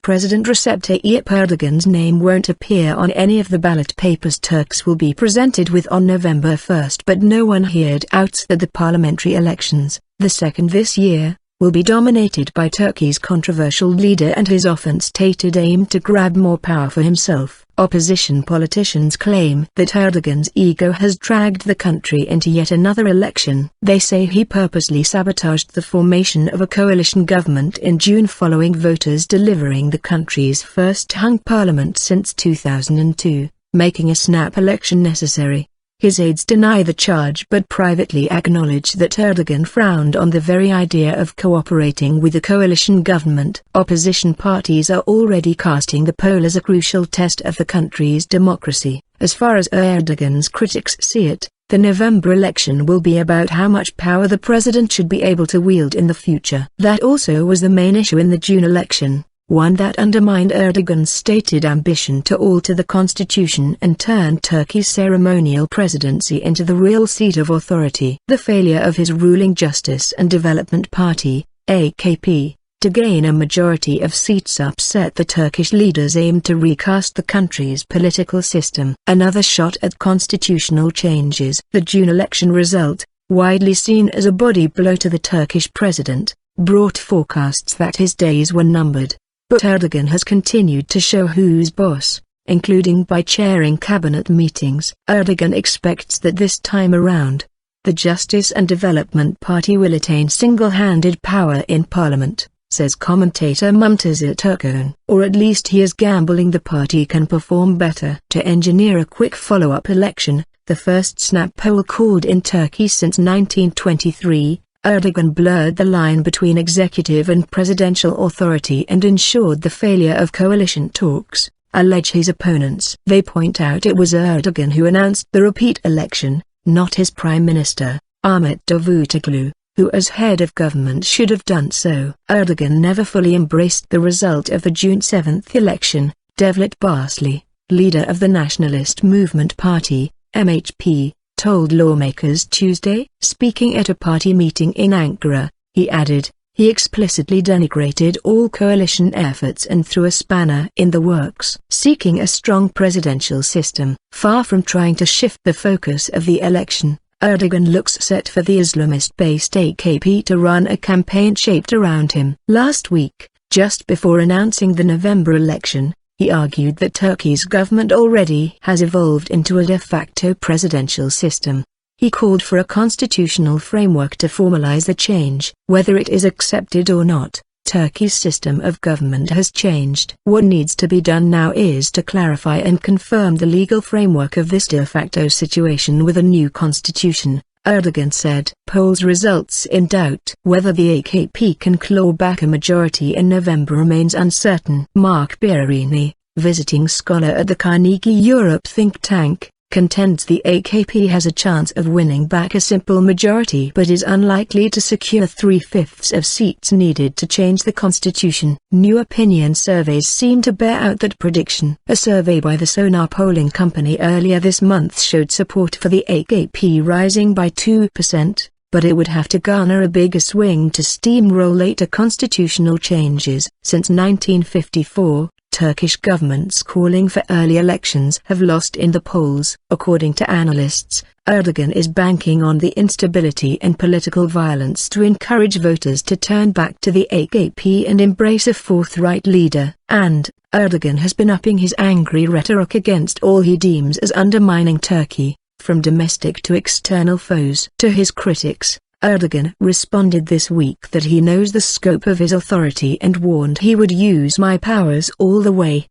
President Recep Tayyip Erdogan's name won't appear on any of the ballot papers Turks will be presented with on November 1, but no one here doubts that the parliamentary elections, the second this year, will be dominated by Turkey's controversial leader and his often-stated aim to grab more power for himself. Opposition politicians claim that Erdogan's ego has dragged the country into yet another election. They say he purposely sabotaged the formation of a coalition government in June following voters delivering the country's first hung parliament since 2002, making a snap election necessary. His aides deny the charge but privately acknowledge that Erdogan frowned on the very idea of cooperating with the coalition government. Opposition parties are already casting the poll as a crucial test of the country's democracy. As far as Erdogan's critics see it, the November election will be about how much power the president should be able to wield in the future. That also was the main issue in the June election, one that undermined Erdogan's stated ambition to alter the constitution and turn Turkey's ceremonial presidency into the real seat of authority. The failure of his ruling Justice and Development Party, AKP, to gain a majority of seats upset the Turkish leader's aim to recast the country's political system. Another shot at constitutional changes. The June election result, widely seen as a body blow to the Turkish president, brought forecasts that his days were numbered. But Erdogan has continued to show who's boss, including by chairing cabinet meetings. Erdogan expects that this time around, the Justice and Development Party will attain single-handed power in parliament, says commentator Mumtazat Erkoğan. Or at least he is gambling the party can perform better. To engineer a quick follow-up election, the first snap poll called in Turkey since 1923, Erdogan blurred the line between executive and presidential authority and ensured the failure of coalition talks, allege his opponents. They point out it was Erdogan who announced the repeat election, not his prime minister, Ahmet Davutoglu, who as head of government should have done so. Erdogan never fully embraced the result of the June 7 election. Devlet Bahçeli, leader of the Nationalist Movement Party, MHP, told lawmakers Tuesday. Speaking at a party meeting in Ankara, he added, he explicitly denigrated all coalition efforts and threw a spanner in the works. Seeking a strong presidential system, far from trying to shift the focus of the election, Erdogan looks set for the Islamist-based AKP to run a campaign shaped around him. Last week, just before announcing the November election, he argued that Turkey's government already has evolved into a de facto presidential system. He called for a constitutional framework to formalize the change. Whether it is accepted or not, Turkey's system of government has changed. What needs to be done now is to clarify and confirm the legal framework of this de facto situation with a new constitution, Erdogan said. Polls results in doubt. Whether the AKP can claw back a majority in November remains uncertain. Mark Birini, visiting scholar at the Carnegie Europe think tank, contends the AKP has a chance of winning back a simple majority but is unlikely to secure 3/5 of seats needed to change the constitution. New opinion surveys seem to bear out that prediction. A survey by the Sonar polling company earlier this month showed support for the AKP rising by 2%, but it would have to garner a bigger swing to steamroll later constitutional changes. Since 1954, Turkish governments calling for early elections have lost in the polls. According to analysts, Erdogan is banking on the instability and political violence to encourage voters to turn back to the AKP and embrace a forthright leader. And Erdogan has been upping his angry rhetoric against all he deems as undermining Turkey, from domestic to external foes. To his critics, Erdogan responded this week that he knows the scope of his authority and warned he would use my powers all the way.